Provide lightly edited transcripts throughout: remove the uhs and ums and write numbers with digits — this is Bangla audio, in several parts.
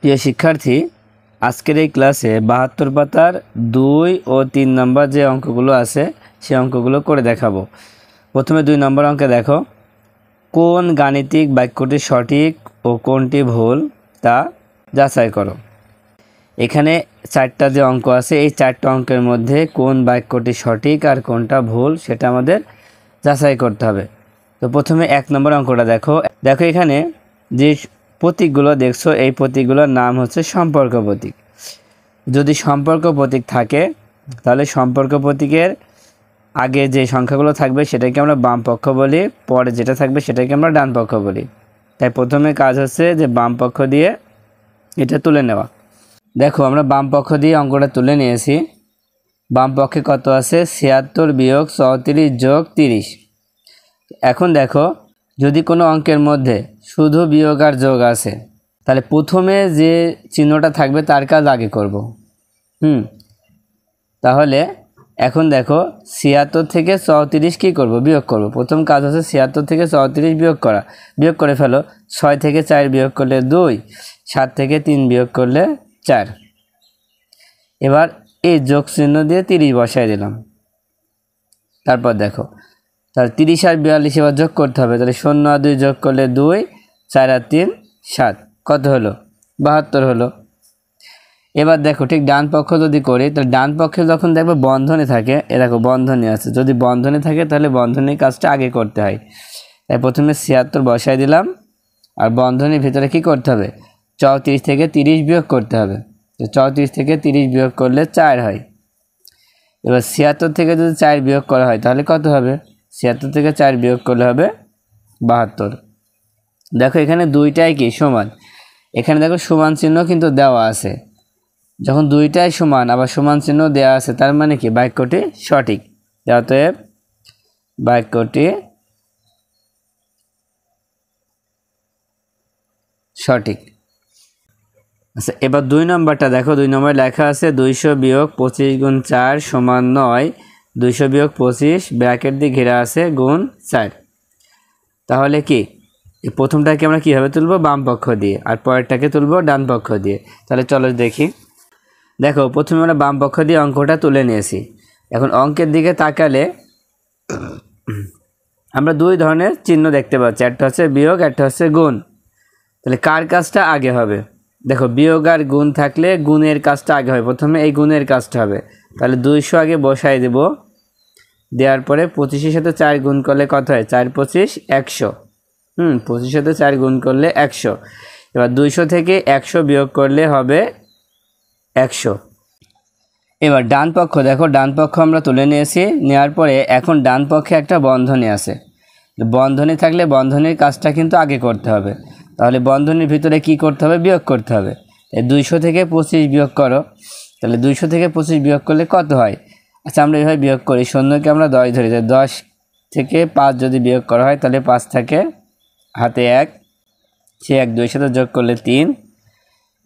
প্রিয় শিক্ষার্থী, আজকের এই ক্লাসে ৭২ পাতার ২ ও ৩ নম্বর যে অঙ্কগুলো আছে সেই অঙ্কগুলো করে দেখাবো। প্রথমে ২ নম্বর অঙ্কে দেখো, কোন গাণিতিক বাক্যটি সঠিক ও কোনটি ভুল তা যাচাই করো। এখানে ৪টা যে অঙ্ক আছে, এই ৪টা অঙ্কের মধ্যে কোন বাক্যটি সঠিক আর কোনটা ভুল সেটা আমাদের যাচাই করতে হবে। তো প্রথমে ১ নম্বর অঙ্কটা দেখো। এখানে যে প্রতীকগুলো দেখছো, এই প্রতীকগুলোর নাম হচ্ছে সম্পর্ক প্রতীক। যদি সম্পর্ক প্রতীক থাকে তাহলে সম্পর্ক প্রতীকের আগে যে সংখ্যাগুলো থাকবে সেটাকে আমরা বাম পক্ষ বলি, পরে যেটা থাকবে সেটাকে আমরা ডান পক্ষ বলি। তাই প্রথমে কাজ হচ্ছে যে বাম পক্ষ দিয়ে এটা তুলে নেওয়া। দেখো, আমরা বাম পক্ষ দিয়ে অঙ্কটা তুলে নিয়েছি। বাম পক্ষে কত আছে? ৭৬ বিয়োগ ৩৪ যোগ ৩০। এখন দেখো, যদি কোনো অঙ্কের মধ্যে শুধু বিয়োগ আর যোগ আছে তাহলে প্রথমে যে চিহ্নটা থাকবে তার কাজ আগে করব। তাহলে এখন দেখো, ৭৬ থেকে ৩৪ কী করব? বিয়োগ করব। প্রথম কাজ হচ্ছে ৭৬ থেকে ৩৪ বিয়োগ করা। বিয়োগ করে ফেলো। ৬ থেকে ৪ বিয়োগ করলে ২, ৭ থেকে ৩ বিয়োগ করলে ৪। এবার এই যোগ চিহ্ন দিয়ে ৩০ বসাই দিলাম। তারপর দেখো, তাহলে ৩০ আর ৪২ এবার যোগ করতে হবে। তাহলে ০ আর ২ যোগ করলে ২, ৪ আর ৩ ৭। কত হলো? ৭২ হলো। এবার দেখো, ঠিক ডান পক্ষ যদি করি তাহলে ডান পক্ষে যখন দেখবে বন্ধনী থাকে, দেখো বন্ধনী আছে, যদি বন্ধনী থাকে তাহলে বন্ধনীর কাজটা আগে করতে হয়। তাই প্রথমে ৭৬ বসাই দিলাম, আর বন্ধনীর ভিতরে কি করতে হবে? ৩৪ থেকে ৩০ বিয়োগ করতে হবে। তো ৩৪ থেকে ৩০ বিয়োগ করলে ৪ হয়। এবার ৭৬ থেকে যদি ৪ বিয়োগ করা হয় তাহলে কত হবে? ৭৬ থেকে ৪ বিয়োগ করলে হবে ৭২। দেখো, এখানে দুইটাই কি সমান। এখানে দেখো সমান চিহ্ন কিন্তু দেওয়া আছে। যখন দুইটাই সমান আবার সমান চিহ্ন দেওয়া আছে তার মানে কি বাক্যটি সঠিক। অতএব বাক্যটি সঠিক। আচ্ছা, এবার ২ নম্বরটা দেখো। ২ নম্বরে লেখা আছে ২০০ বিয়োগ ২৫ গুণ ৪ সমান ৯। ২০০ বিয়োগ ২৫ ব্র্যাকেট দিয়ে ঘেরা আছে গুণ ৪। তাহলে কি প্রথমটাকে আমরা কীভাবে তুলব? বাম পক্ষ দিয়ে, আর পরেরটাকে তুলব ডান পক্ষ দিয়ে। তাহলে চলো দেখি। দেখো, প্রথমে আমরা বাম পক্ষ দিয়ে অঙ্কটা তুলে নিয়েছি। এখন অঙ্কের দিকে তাকালে আমরা দুই ধরনের চিহ্ন দেখতে পাচ্ছি, একটা হচ্ছে বিয়োগ, একটা হচ্ছে গুণ। তাহলে কার কাজটা আগে হবে? দেখো, বিয়োগ আর গুণ থাকলে গুণের কাজটা আগে হবে। প্রথমে এই গুণের কাজটা হবে। তাহলে ২০০ আগে বসাই দেব। দেওয়ার পরে ২৫-এর সাথে ৪ গুণ করলে কত হয়? ৪ ২৫ ১০০। ২৫-এর সাথে ৪ গুণ করলে ১০০। এবার ২০০ থেকে ১০০ বিয়োগ করলে হবে ১০০। এবার ডান পক্ষ দেখো, ডান পক্ষ আমরা তুলে নিয়েছি। নেওয়ার পরে এখন ডান পক্ষে একটা বন্ধনী আছে। বন্ধনী থাকলে বন্ধনীর কাজটা কিন্তু আগে করতে হবে। তাহলে বন্ধনীর ভিতরে কি করতে হবে? বিয়োগ করতে হবে। ২০০ থেকে ২৫ বিয়োগ করো। তাহলে ২০০ থেকে ২৫ বিয়োগ করলে কত হয়? আচ্ছা, আমরা এইভাবে বিয়োগ করি। শূন্যকে আমরা ১০ ধরি। ১০ থেকে ৫ যদি বিয়োগ করা হয় তাহলে ৫ থাকে হাতে ১, সে ১ ২ সাথে যোগ করলে ৩।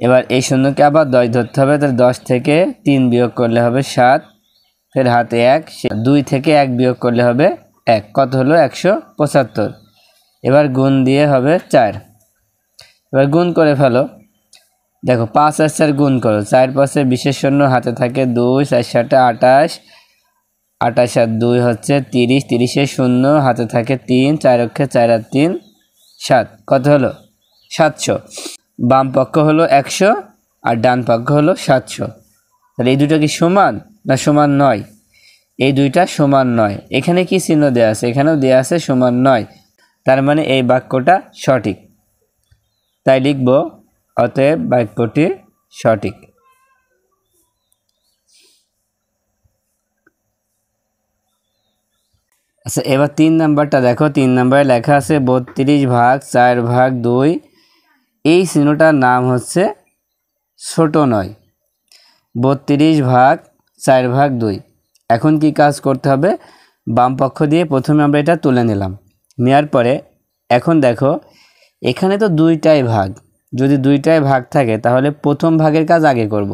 এবার এই শূন্যকে আবার ১০ ধরতে হবে। তাহলে ১০ থেকে ৩ বিয়োগ করলে হবে ৭, ফের হাতে ১, ২ থেকে ১ বিয়োগ করলে হবে ১। কত হলো? ১৭৫। এবার গুণ দিয়ে হবে ৪। এবার গুণ করে ফেলো। দেখো, ৫ আর ৪ গুণ করো। ৪ ৫-এ বিশেষ শূন্য, হাতে থাকে ২, ৪ ৭-এ ২৮, ২৮ আর ২ হচ্ছে ৩০, ৩০-এ শূন্য, হাতে থাকে ৩, ৪ অক্ষে ৪ আর ৩ ৭। কত হলো? ৭০০। বাম পক্ষ হলো ১০০ আর ডান পক্ষ হলো ৭০০। তাহলে এই দুটো কি সমান না সমান নয়? এই দুইটা সমান নয়। এখানে কি চিহ্ন দেওয়া আছে? এখানেও দেওয়া আছে সমান নয়। তার মানে এই বাক্যটা সঠিক। তাই লিখব, অতএব বাক্যটি সঠিক। আচ্ছা, এবার ৩ নাম্বারটা দেখো। ৩ নাম্বারে লেখা আছে ৩২ ভাগ ৪ ভাগ ২। এই চিহ্নটার নাম হচ্ছে ছোট নয়। ৩২ ভাগ ৪ ভাগ ২। এখন কি কাজ করতে হবে? বাম পক্ষ দিয়ে প্রথমে আমরা এটা তুলে নিলাম। নেওয়ার পরে এখন দেখো, এখানে তো দুইটাই ভাগ। যদি দুইটাই ভাগ থাকে তাহলে প্রথম ভাগের কাজ আগে করব।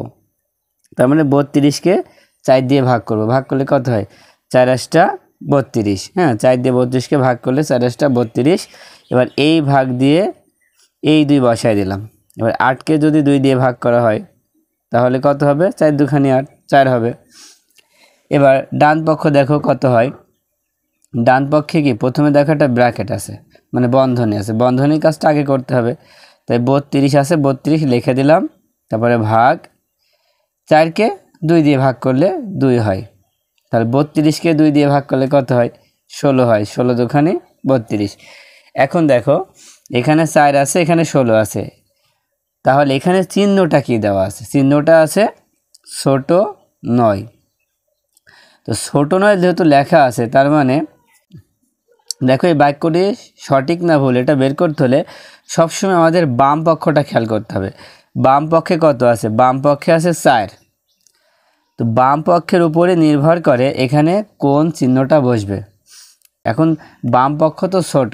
তার মানে ৩২-কে ৪ দিয়ে ভাগ করব। ভাগ করলে কত হয়? ৪ ৮টা ৩২। ৪ দিয়ে ৩২-কে ভাগ করলে ৪ ৮টা ৩২। এবার এই ভাগ দিয়ে এই ২ বসাই দিলাম। এবার 8কে যদি 2 দিয়ে ভাগ করা হয় তাহলে কত হবে? 4 দুখানি 8, 4 হবে। এবার ডান পক্ষ দেখো কত হয়। ডান পক্ষে কি প্রথমে দেখো একটা ব্র্যাকেট আছে, মানে বন্ধনী আছে, বন্ধনীর কাজটা আগে করতে হবে। তাই 32 আছে, 32 লিখে দিলাম, তারপরে ভাগ 4কে 2 দিয়ে ভাগ করলে 2 হয়। তাহলে 32কে 2 দিয়ে ভাগ করলে কত হয়? 16 হয়। 16 দুখানি 32। এখন দেখো এখানে 4 আছে, এখানে 16 আছে, তাহলে এখানে চিহ্নটা কি দেওয়া আছে? চিহ্নটা আছে ছোট 9। তো ছোট 9 যেহেতু লেখা আছে, তার মানে দেখো এই বাক্যটি সঠিক না ভুল এটা বের করতে হলে সবসময় আমাদের বাম পক্ষটা খেয়াল করতে হবে। বাম পক্ষে কত আছে? বাম পক্ষে আছে 4। তো বাম পক্ষের উপরে নির্ভর করে এখানে কোন চিহ্নটা বসবে। এখন বাম পক্ষ তো ছোট,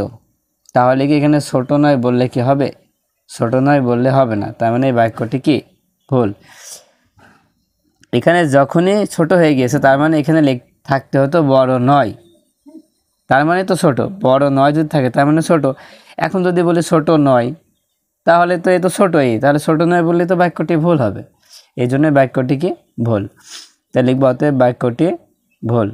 তাহলে কি এখানে ছোট 9 বললে কি হবে? ছোট 9 বললে হবে না, তার মানে এই বাক্যটি কি ভুল। এখানে যখনই ছোট হয়ে গিয়েছে তার মানে এখানে থাকতে হতো বড় 9, তার মানে তো ছোট। বড় 9 যদি থাকে তার মানে ছোট। এখন যদি বলি ছোট 9, তাহলে তো এ তো ছোটই, তাহলে ছোট 9 বললে তো বাক্যটি ভুল হবে। এই জন্য বাক্যটি কি ভুল। তাই লিখব অতএব বাক্যটি ভুল।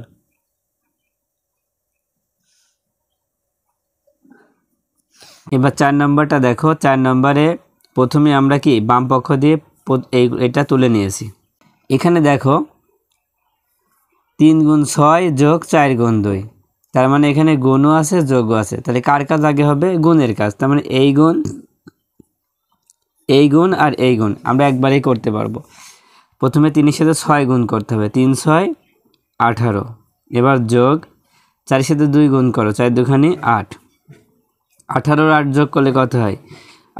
এবার 4 নম্বরটা দেখো। 4 নম্বরে প্রথমে আমরা কি বাম পক্ষ দিয়ে এটা তুলে নিয়েছি। এখানে দেখো 3 গুণ 6 যোগ 4 গুণ 2, তার মানে এখানে গুণও আছে যোগও আছে। তাহলে কার কাজ আগে হবে? গুণের কাজ। তার মানে এই গুণ আর এই গুণ আমরা একবারেই করতে পারবো। প্রথমে 3 সাথে 6 গুণ করতে হবে, 3 6 18। এবার যোগ 4 সাথে 2 গুণ করো, 4 দুখানি 8। 18 আর 8 যোগ করলে কত হয়?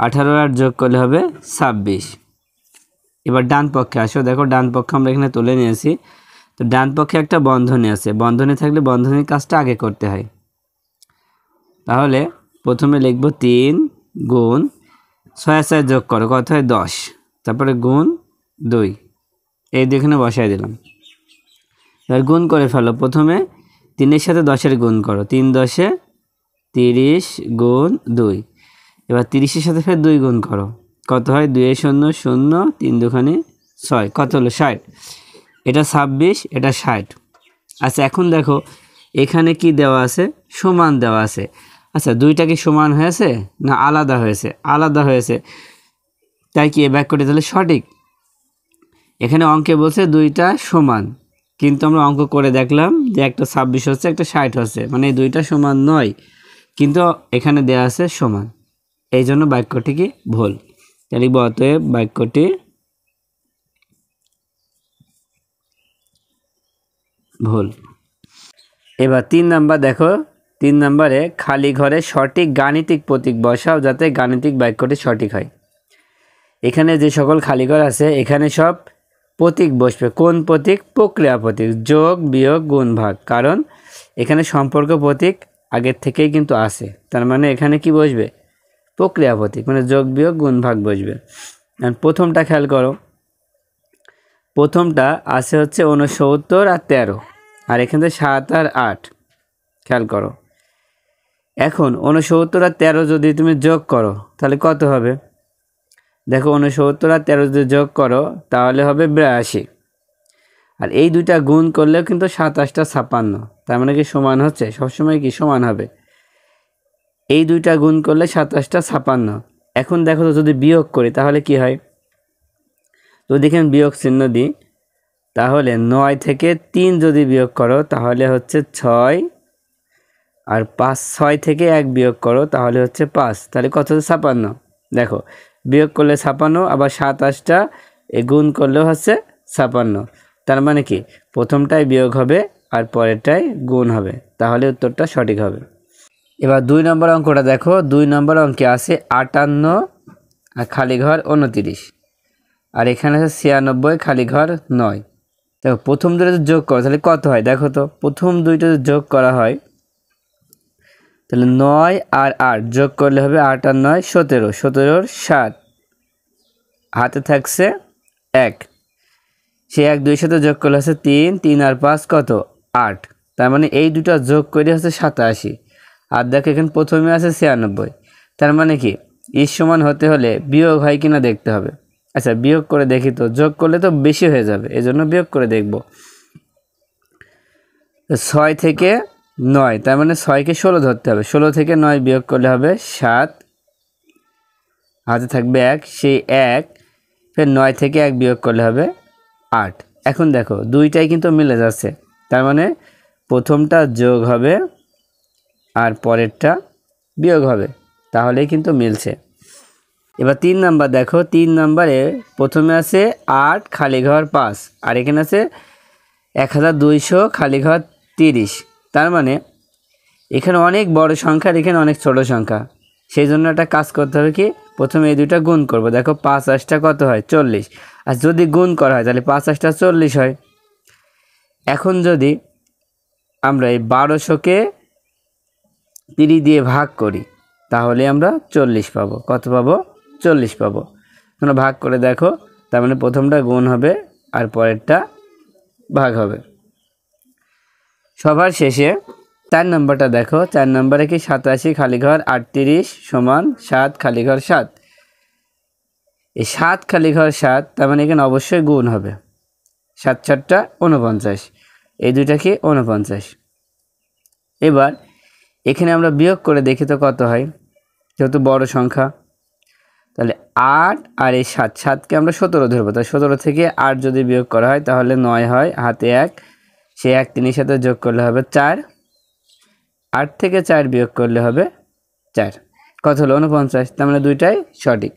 18 আর 8 যোগ করলে হবে 26। এবার ডান পক্ষে আসো। দেখো ডান পক্ষে আমরা এখানে তুলে নিয়েছি। তো ডান পক্ষে একটা বন্ধনী আছে, বন্ধনী থাকলে বন্ধনীর কাজটা আগে করতে হয়। তাহলে প্রথমে লিখব 3 গুণ 6 আর 4 যোগ করো, কত হয়? 10। তারপরে গুণ 2, এই দুখানে বসাই দিলাম। এবার গুণ করে ফেলো। প্রথমে 3-এর সাথে 10-এর গুণ করো, 3 10-এ 30 গুণ 2। এবার 30-এর সাথে ফের 2 গুণ করো, কত হয়? 2 0 0, 3 দুখানি 6, কত হলো? 60। এটা 26, এটা 60। আচ্ছা এখন দেখো এখানে কি দেওয়া আছে? সমান দেওয়া আছে। আচ্ছা দুইটা কি সমান হয়েছে না আলাদা হয়েছে? আলাদা হয়েছে। তাই কি এই বাক্যটি তাহলে সঠিক? এখানে অঙ্কে বলছে দুইটা সমান, কিন্তু আমরা অঙ্ক করে দেখলাম যে একটা 26 হচ্ছে, একটা 60 হচ্ছে, মানে এই দুইটা সমান নয়, কিন্তু এখানে দেওয়া আছে সমান। এই জন্য বাক্যটি কি ভুল। তাহলে অতএব বাক্যটি ভুল। এবার 3 নাম্বার দেখো। 3 নম্বরে খালি ঘরে সঠিক গাণিতিক প্রতীক বসাও যাতে গাণিতিক বাক্যটি সঠিক হয়। এখানে যে সকল খালি ঘর আছে এখানে সব প্রতীক বসবে। কোন প্রতীক? প্রক্রিয়া প্রতীক, যোগ বিয়োগ গুণ ভাগ। কারণ এখানে সম্পর্ক প্রতীক আগের থেকেই কিন্তু আছে, তার মানে এখানে কি বসবে? প্রক্রিয়া প্রতীক, মানে যোগ বিয়োগ গুণ ভাগ বসবে। প্রথমটা খেয়াল করো। প্রথমটা আছে হচ্ছে 69 আর 13, আর এখানে 7 আর 8। খেয়াল করো। এখন 69 আর 13 যদি তুমি যোগ করো তাহলে কত হবে? দেখো 69 আর 13 যদি যোগ করো তাহলে হবে 82। আর এই দুইটা গুণ করলেও কিন্তু 27টা 56, তার মানে কি সমান হচ্ছে? সবসময় কি সমান হবে? এই দুইটা গুণ করলে 27টা 56। এখন দেখো তো যদি বিয়োগ করি তাহলে কি হয়? যদি এখানে বিয়োগ চিহ্ন দিই তাহলে 9 থেকে 3 যদি বিয়োগ করো তাহলে হচ্ছে 6, আর 5 6 থেকে 1 বিয়োগ করো তাহলে হচ্ছে 5, তাহলে কত হচ্ছে? 56। দেখো বিয়োগ করলে 56, আবার 27টা গুণ করলেও হচ্ছে 56, তার মানে কি প্রথমটাই বিয়োগ হবে আর পরেরটাই গুণ হবে, তাহলে উত্তরটা সঠিক হবে। এবার 2 নম্বর অঙ্কটা দেখো। 2 নম্বর অঙ্কে আছে 58 আর খালি ঘর 29, আর এখানে আছে 96 খালি ঘর 9। দেখো প্রথম দুটো যদি যোগ করো তাহলে কত হয়? দেখো তো প্রথম দুইটা যদি যোগ করা হয় তাহলে 9 আর 8 যোগ করলে হবে 8 আর 9 17, 17-র 7, হাতে থাকছে 1, সে 1 2 সাথে যোগ করলে হচ্ছে 3, 3 আর 5 কত? 8, তার মানে এই দুটো যোগ করে হচ্ছে 87। আর দেখো এখানে প্রথমে আছে 96, তার মানে কি ইজ সমান হতে হলে বিয়োগ হয় কিনা দেখতে হবে। আচ্ছা বিয়োগ করে দেখি তো, যোগ করলে তো বেশি হয়ে যাবে, এজন্য বিয়োগ করে দেখব। 6 থেকে 9, তার মানে 6কে 16 ধরতে হবে। 16 থেকে 9 বিয়োগ করলে হবে 7, হাতে থাকবে 1, সেই 1 ফের 9 থেকে 1 বিয়োগ করলে হবে 8। এখন দেখো দুইটাই কিন্তু মিলে যাচ্ছে, তার মানে প্রথমটা যোগ হবে আর পরেরটা বিয়োগ হবে, তাহলেই কিন্তু মিলছে। এবার 3 নাম্বার দেখো, 3 নাম্বারে প্রথমে আছে 8 খালি ঘর 5, আর এখানে আছে 1200 খালি ঘর 30। তার মানে এখানে অনেক বড় সংখ্যা আর এখানে অনেক ছোট সংখ্যা, সেই জন্য একটা কাজ করতে হবে কি, প্রথমে এই দুইটা গুণ করব। দেখো 5 8টা কত হয় 40, আর যদি গুণ করা হয় তাহলে 5 8টা 40 হয়। এখন যদি আমরা এই 1200কে 30 দিয়ে ভাগ করি তাহলে আমরা 40 পাবো। কত পাবো? 40 পাবো। তোমরা ভাগ করে দেখো, তার মানে প্রথমটা গুণ হবে আর পরেরটা ভাগ হবে। সবার শেষে 4 নম্বরটা দেখো, 4 নম্বরে কি 87 খালি ঘর 38 সমান 7 খালি ঘর 7। এই 7 খালি ঘর 7, তার মানে এখানে অবশ্যই গুণ হবে। 7 4টা 49, এই দুইটা কি 49। এবার এখানে আমরা বিয়োগ করে দেখি তো কত হয়, যেহেতু বড় সংখ্যা। তাহলে 8 আর এই 7, 7কে আমরা 17 ধরবো, তাই 17 থেকে 8 যদি বিয়োগ করা হয় তাহলে 9 হয়, হাতে 1, সেই 1 3 সাথে যোগ করলে হবে 4, 8 থেকে 4 বিয়োগ করলে হবে 4। কত হলো? 49। তার মানে দুইটাই সঠিক।